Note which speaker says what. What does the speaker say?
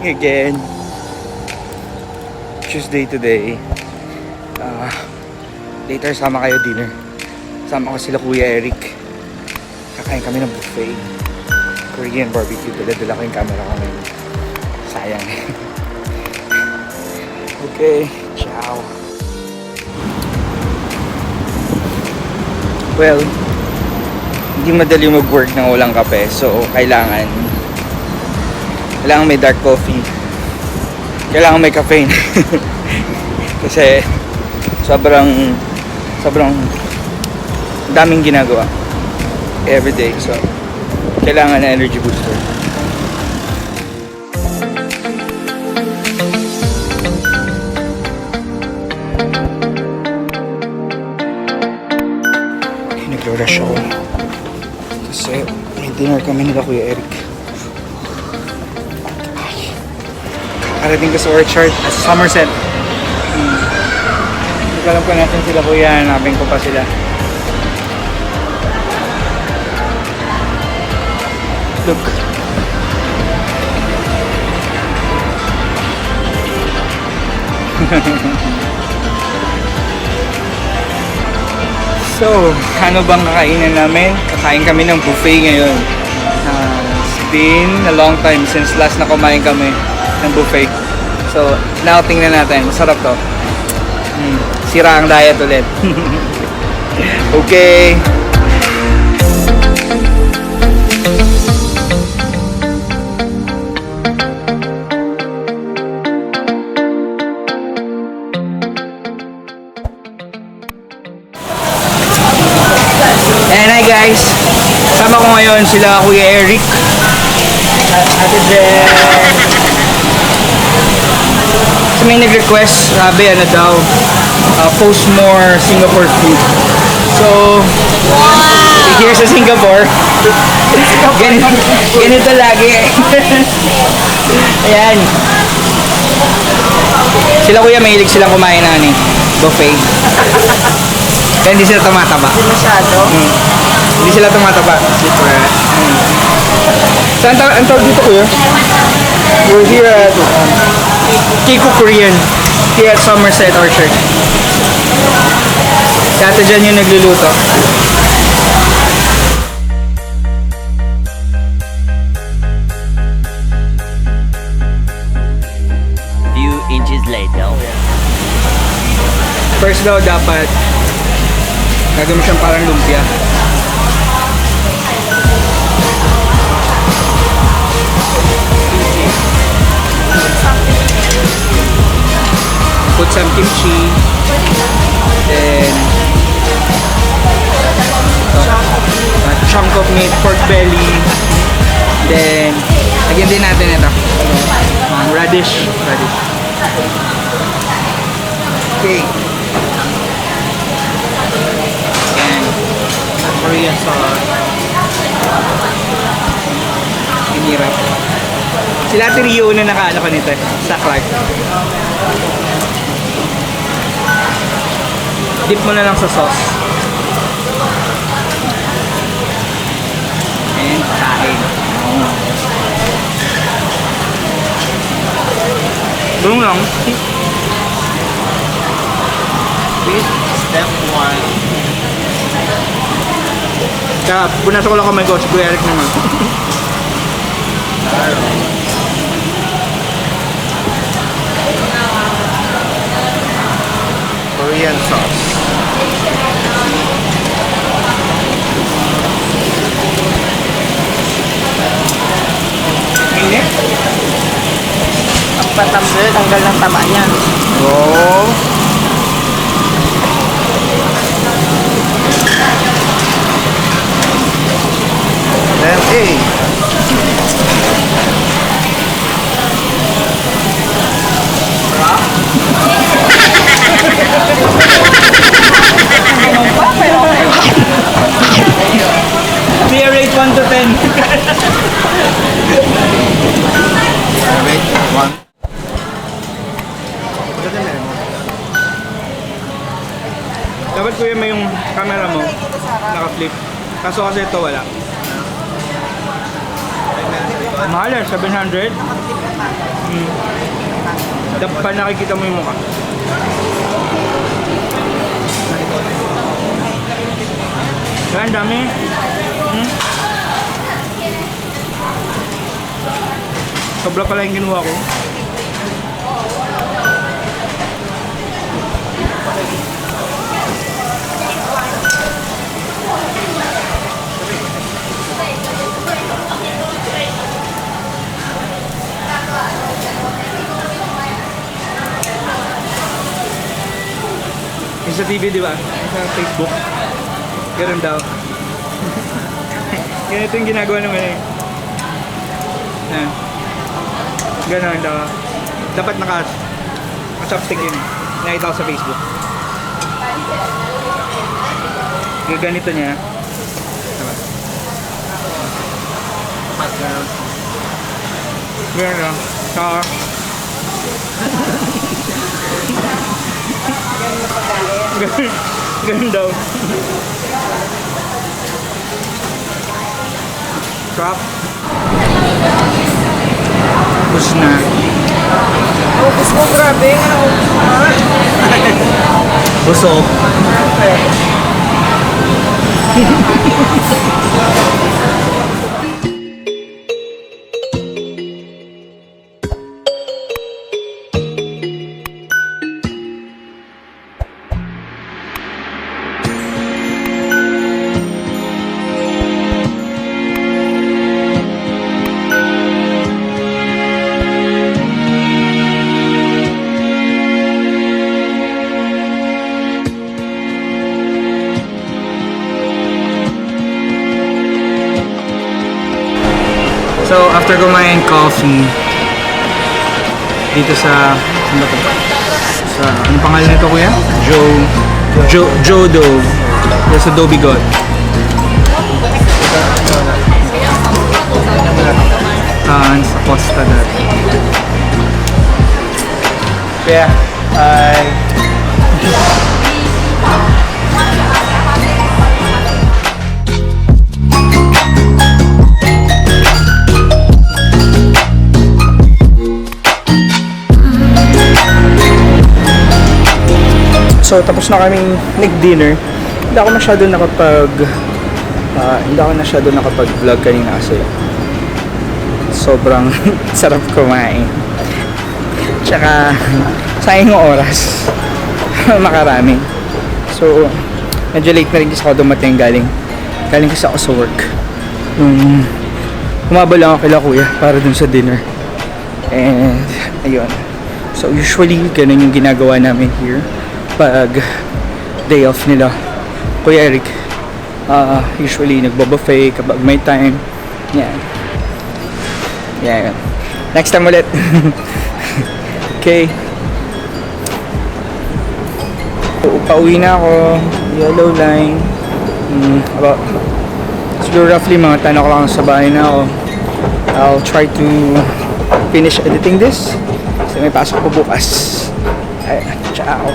Speaker 1: working again. Tuesday today. Later sama kayo dinner. Sama ko sila Kuya Eric. Kakain kami ng buffet. Korean barbecue. Dala-dala ko yung camera ko ngayon. Sayang. Okay, ciao. Well, hindi madali mag-work nang walang kape. So, kailangan may dark coffee. Kailangan may caffeine. Kasi sobrang daming ginagawa everyday. So, kailangan na energy booster. Nagro-rush ako kasi may dinner kami nila Kuya Eric. Karating ko sa Orchard at Somerset. Hindi ko alam kung natin sila Kuya, hanapin ko pa sila. Look. So, ano bang kakainan namin? Kakain kami ng buffet ngayon. It's been a long time since last na kumain kami ng buffet. So, now tingnan natin. Masarap to. Sira ang diet ulit. Okay. And hi guys, kasama ko ngayon sila Kuya Eric at Ate Jen. So may nag-request, sabi ano daw, post more Singapore food. So, here sa Singapore, ganito lagi. Ayan. Sila Kuya, mahilig silang kumain na buffet. Kaya hindi sila tumataba.
Speaker 2: Hindi masyado.
Speaker 1: Hindi sila tumataba. So, ang tawag dito Kuya? We're here at k.cook Korean. Here at Somerset Orchard. Kaya dyan yung nagluluto.
Speaker 3: Few inches later.
Speaker 1: First daw dapat gagawin mo siyang parang lumpia. Put some kimchi. Then a chunk of meat, pork belly. Then lagyan din natin ito. Radish. Okay. Korean sauce. Hinirap. Sila Ate Rio na nakaano ko nito sa Clark. Dip mo na lang sa sauce. And kain. Tulong lang.
Speaker 2: This step 1.
Speaker 1: Kaya punasan ko lang kamay ko, si Kuya Eric naman.
Speaker 2: Korean sauce.
Speaker 1: Mainit?
Speaker 2: Ang patambil, tanggal ng tama niya.
Speaker 1: Oh.
Speaker 2: Then A.
Speaker 1: Beer rate 1 to 10.
Speaker 2: Wait, 1.
Speaker 1: Dapat Kuya may yung camera mo naka-flip. Kaso kasi ito wala. Mahal yan, 700. Dapat nakikita mo yung mukha. Kaya ang dami. Sobra pala yung ginawa ko. Yung sa TV, di ba? Sa Facebook. Ganun daw. Ganito yung ginagawa naman eh. Yan. Ganun daw. Dapat naka-chopstick yun eh. Nakita ko sa Facebook. Ganito niya. Diba? Ganun daw. Saka ganun daw. Crop. Tapos na.
Speaker 2: Ubus mo, grabe.
Speaker 1: Busog. So, after kumain coffee dito sa ano to? Sa ano pangalan nito, kuya? Jodo. Sa Adobe God. Sa Costa dati. Kaya, so, tapos na kaming nag-dinner. Hindi ako masyado nakapag-vlog kanina kasi sobrang sarap kumain. Tsaka, sayang yung oras. Makarami. So, medyo late na rin kasi ako dumating galing kasi ako sa work. Humaba lang ako kila kuya para dun sa dinner. And, ayun. So, usually, ganun yung ginagawa namin here pag day off nila. Kuya Eric, usually nagbo-buffet kapag may time. Yan. Yan. Next time ulit. Okay. So, pauwi na ako. Yellow line. About siguro roughly mga 10 o'clock sa bahay na ako. I'll try to finish editing this kasi may pasok ko bukas. Ay, ciao.